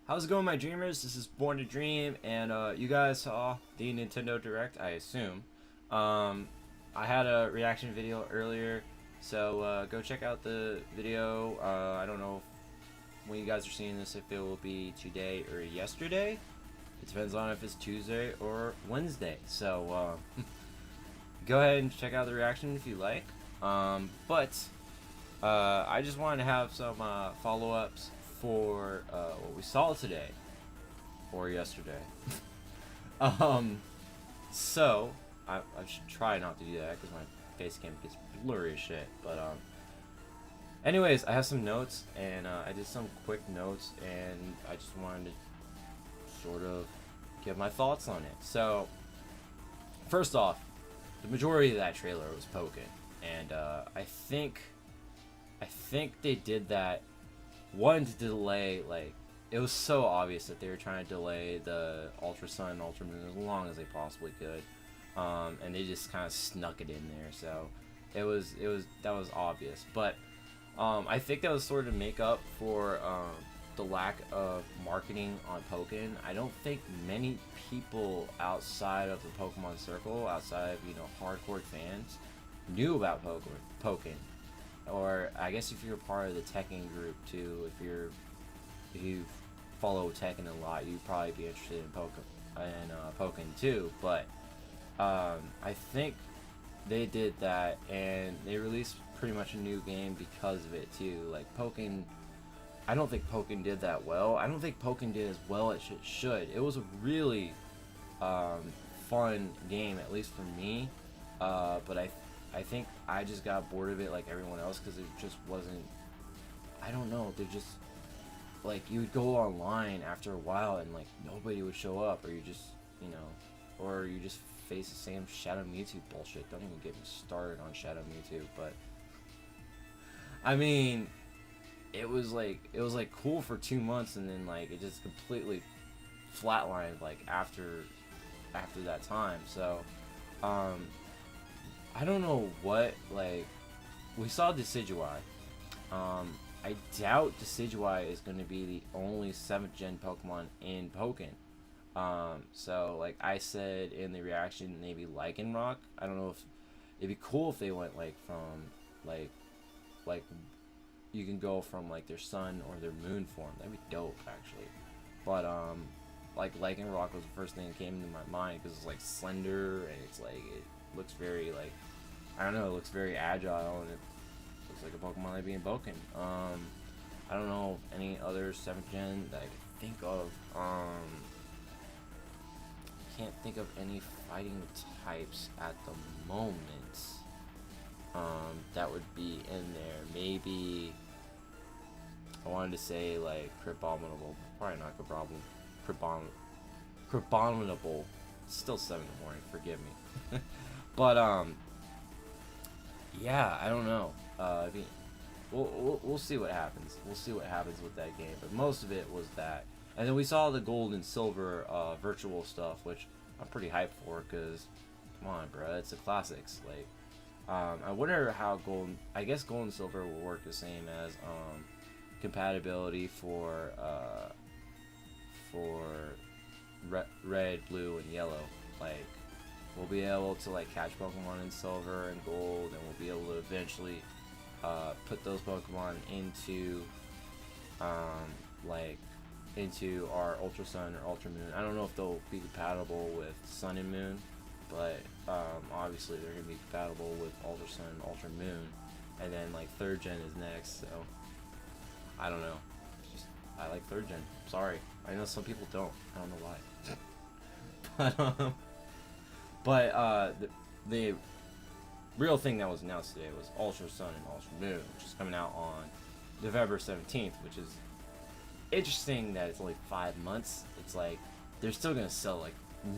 How's it going, my dreamers? This is Born to Dream, and you guys saw the Nintendo Direct, I assume. Um, I had a reaction video earlier, so go check out the video. I don't know when you guys are seeing this, if it will be today or yesterday. It depends on if it's Tuesday or Wednesday. So go ahead and check out the reaction if you like. But I just wanted to have some follow-ups for what we saw today or yesterday. So I should try not to do that because my face cam gets blurry as shit. But anyways, I have some notes, and I did some quick notes, and I just wanted to sort of give my thoughts on it. So first off, the majority of that trailer was Pokken, and I think they did that one to delay, like, it was so obvious that they were trying to delay the Ultra Sun and Ultra Moon as long as they possibly could, and they just kind of snuck it in there. So that was obvious, but I think that was sort of make up for the lack of marketing on Pokken. I don't think many people outside of the Pokemon circle, outside of, you know, hardcore fans, knew about Pokken. Or I guess if you're part of the Tekken group too, if you follow Tekken a lot, you'd probably be interested in Pokken too. But I think they did that, and they released pretty much a new game because of it too. Like Pokken, I don't think Pokken did that well. I don't think Pokken did as well as it should. It was a really fun game, at least for me. But I think I just got bored of it like everyone else, because it just wasn't, I don't know, they just, like, you would go online after a while and like nobody would show up, or you just, you know, or you just face the same Shadow Mewtwo bullshit. Don't even get me started on Shadow Mewtwo. But I mean, it was like cool for 2 months, and then like it just completely flatlined like after that time. So I don't know what, like, we saw Decidueye. I doubt Decidueye is going to be the only 7th gen Pokemon in Pokken. So, like I said in the reaction, maybe Lycanroc. I don't know if, it'd be cool if they went, like, from, like, you can go from, like, their Sun or their Moon form. That'd be dope, actually. But, like, Lycanroc was the first thing that came into my mind, because it's, like, slender, and it's, like, it looks very, like, I don't know, it looks very agile, and it looks like a Pokemon that'd be in Pokken. I don't know any other 7th gen that I can think of. Can't think of any fighting types at the moment that would be in there. Maybe I wanted to say like Crabominable, probably not Crabominable. It's still 7 in the morning, forgive me. But yeah, I don't know. I mean, we'll see what happens. We'll see what happens with that game. But most of it was that, and then we saw the Gold and Silver virtual stuff, which I'm pretty hyped for, because come on, bro, it's the classics. Like, I wonder how I guess Gold and Silver will work the same as compatibility for red, blue, and yellow. Like, we'll be able to like catch Pokemon in Silver and Gold, and we'll be able to eventually put those Pokemon into into our Ultra Sun or Ultra Moon. I don't know if they'll be compatible with Sun and Moon, but obviously they're gonna be compatible with Ultra Sun and Ultra Moon, and then like 3rd gen is next. So I don't know. It's just, I like 3rd gen. Sorry, I know some people don't. I don't know why. But the real thing that was announced today was Ultra Sun and Ultra Moon, which is coming out on November 17th, which is interesting that it's only 5 months. It's like they're still going to sell like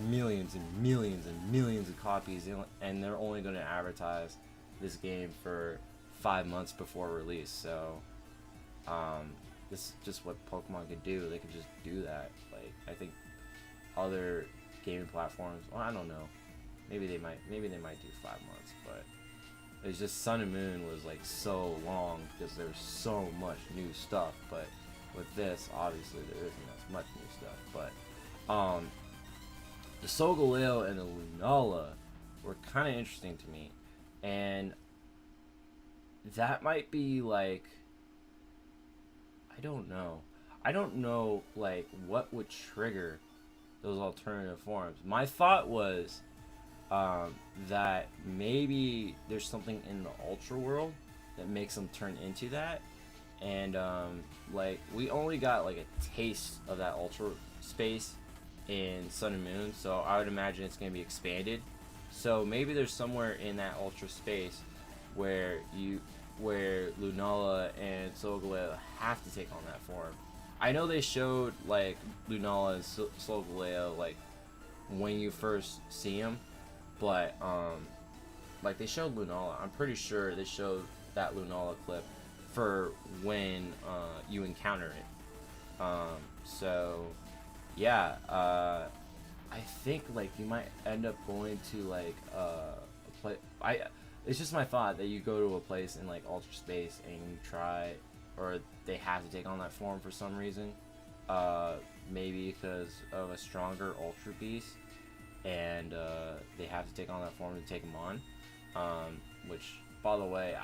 millions and millions and millions of copies, and they're only going to advertise this game for 5 months before release. So this is just what Pokemon could do. They could just do that. Like, I think other gaming platforms, well, I don't know, maybe they might do 5 months, but it's just Sun and Moon was like so long because there's so much new stuff. But with this, obviously there isn't as much new stuff, but the Solgaleo and the Lunala were kind of interesting to me, and that might be like, I don't know like what would trigger those alternative forms. My thought was that maybe there's something in the Ultra world that makes them turn into that, and like we only got like a taste of that Ultra space in Sun and Moon, so I would imagine it's going to be expanded. So maybe there's somewhere in that Ultra space where Lunala and Solgaleo have to take on that form. I know they showed like Lunala and Solgaleo like when you first see them, but like they showed Lunala. I'm pretty sure they showed that Lunala clip for when you encounter it. So yeah, I think like you might end up going to like a place. It's just my thought that you go to a place in like Ultra Space and you try, or they have to take on that form for some reason. Maybe because of a stronger Ultra Beast, and they have to take on that form to take them on. Which, by the way,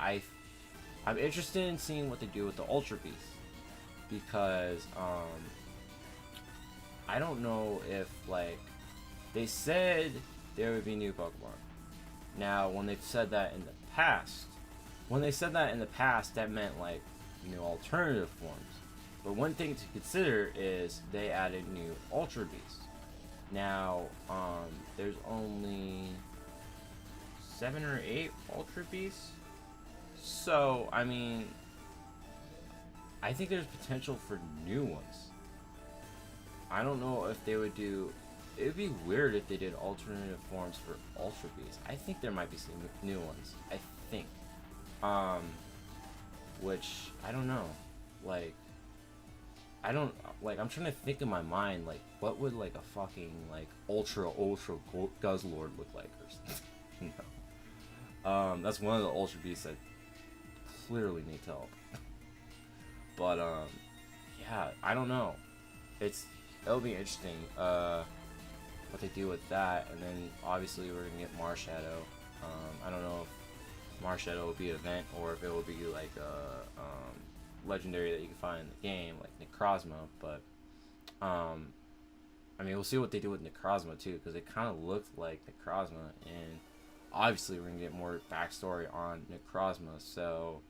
I'm interested in seeing what they do with the Ultra Beast, because I don't know if like they said there would be new Pokemon. Now, when they've said that in the past, that meant like new alternative forms. But one thing to consider is they added new Ultra Beasts. Now, there's only 7 or 8 Ultra Beasts. So, I mean, I think there's potential for new ones. I don't know if they would do. It would be weird if they did alternative forms for Ultra Beasts. I think there might be some new ones. I think. Which, I don't know. Like, I'm trying to think in my mind, like, what would, like, a fucking, like, ultra Guzzlord look like or something? No. That's one of the Ultra Beasts that clearly need help. But, yeah, I don't know. It'll be interesting, what they do with that, and then obviously we're gonna get Marshadow. I don't know if Marshadow will be an event or if it will be like a legendary that you can find in the game, like Necrozma. But I mean, we'll see what they do with Necrozma too, because it kind of looked like Necrozma, and obviously we're gonna get more backstory on Necrozma. So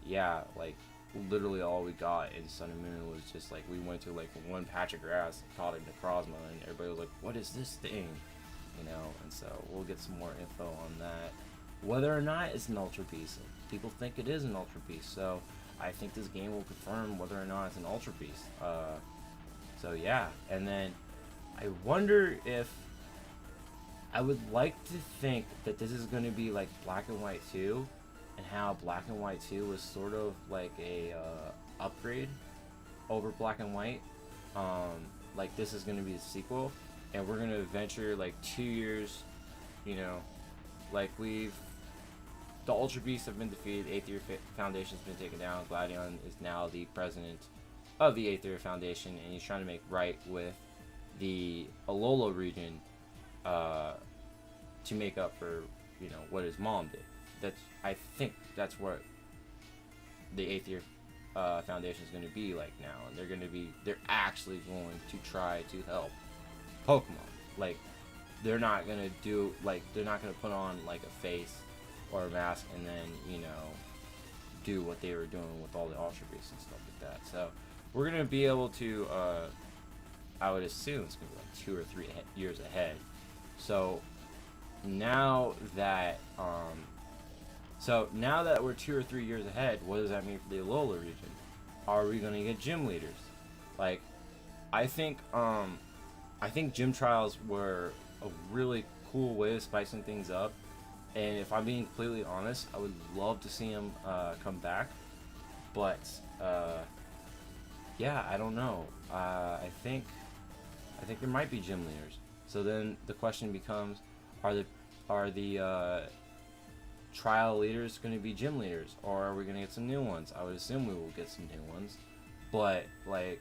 yeah, like literally all we got in Sun and Moon was just like we went to like one patch of grass and caught it Necrozma, and everybody was like, what is this thing, you know? And so we'll get some more info on that, whether or not it's an Ultra Beast. People think it is an Ultra Beast, so I think this game will confirm whether or not it's an Ultra Beast. So yeah, and then I wonder if I would like to think that this is going to be like Black and White 2, and how Black and White 2 was sort of like a upgrade over Black and White. Like this is going to be a sequel, and we're going to venture like 2 years, you know, like the Ultra Beasts have been defeated, 8th Year Foundation's been taken down, Gladion is now the president of the 8th Year Foundation, and he's trying to make right with the Alola region to make up for, you know, what his mom did. I think that's what the 8th Year Foundation is going to be like now, and they're actually going to try to help Pokemon. Like they're not going to put on like a face or a mask and then, you know, do what they were doing with all the Ultra Beasts and stuff like that. So we're going to be able to, I would assume it's going to be like 2 or 3 years ahead. So now that we're 2 or 3 years ahead, what does that mean for the Alola region? Are we gonna get gym leaders? Like, I think gym trials were a really cool way of spicing things up, and if I'm being completely honest, I would love to see them come back. But yeah, I don't know. I think there might be gym leaders. So then the question becomes, are the trial leaders going to be gym leaders, or are we going to get some new ones? I would assume we will get some new ones, but like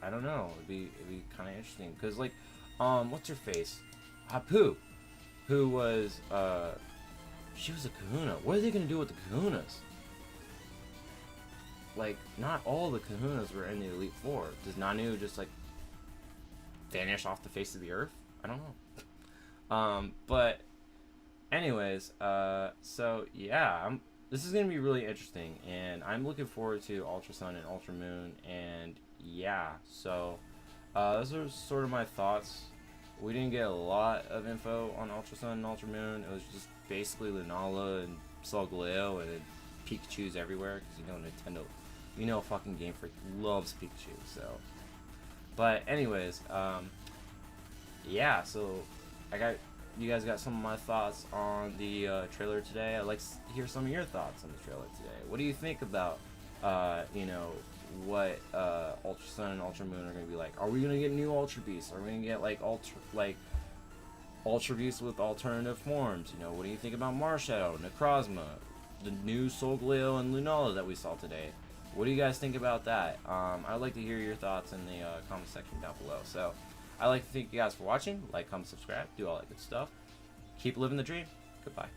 I don't know. It'd be kind of interesting because like, what's her face? Hapu, who was she was a Kahuna. What are they gonna do with the Kahunas? Like, not all the Kahunas were in the Elite Four. Does Nanu just like vanish off the face of the earth? I don't know. But anyways, so yeah, this is gonna be really interesting, and I'm looking forward to Ultra Sun and Ultra Moon, and yeah, so those are sort of my thoughts. We didn't get a lot of info on Ultra Sun and Ultra Moon. It was just basically Lunala and Solgaleo and Pikachu's everywhere, because you know Nintendo, fucking Game Freak loves Pikachu. So, but anyways, yeah. So you guys got some of my thoughts on the trailer today. I'd like to hear some of your thoughts on the trailer today. What do you think about what Ultra Sun and Ultra Moon are gonna be like? Are we gonna get new Ultra Beasts? Are we gonna get like Ultra Beasts with alternative forms? What do you think about Marshadow, Necrozma, the new Solgaleo and Lunala that we saw today? What do you guys think about that? I'd like to hear your thoughts in the comment section down below. So I'd like to thank you guys for watching. Like, comment, subscribe, do all that good stuff. Keep living the dream. Goodbye.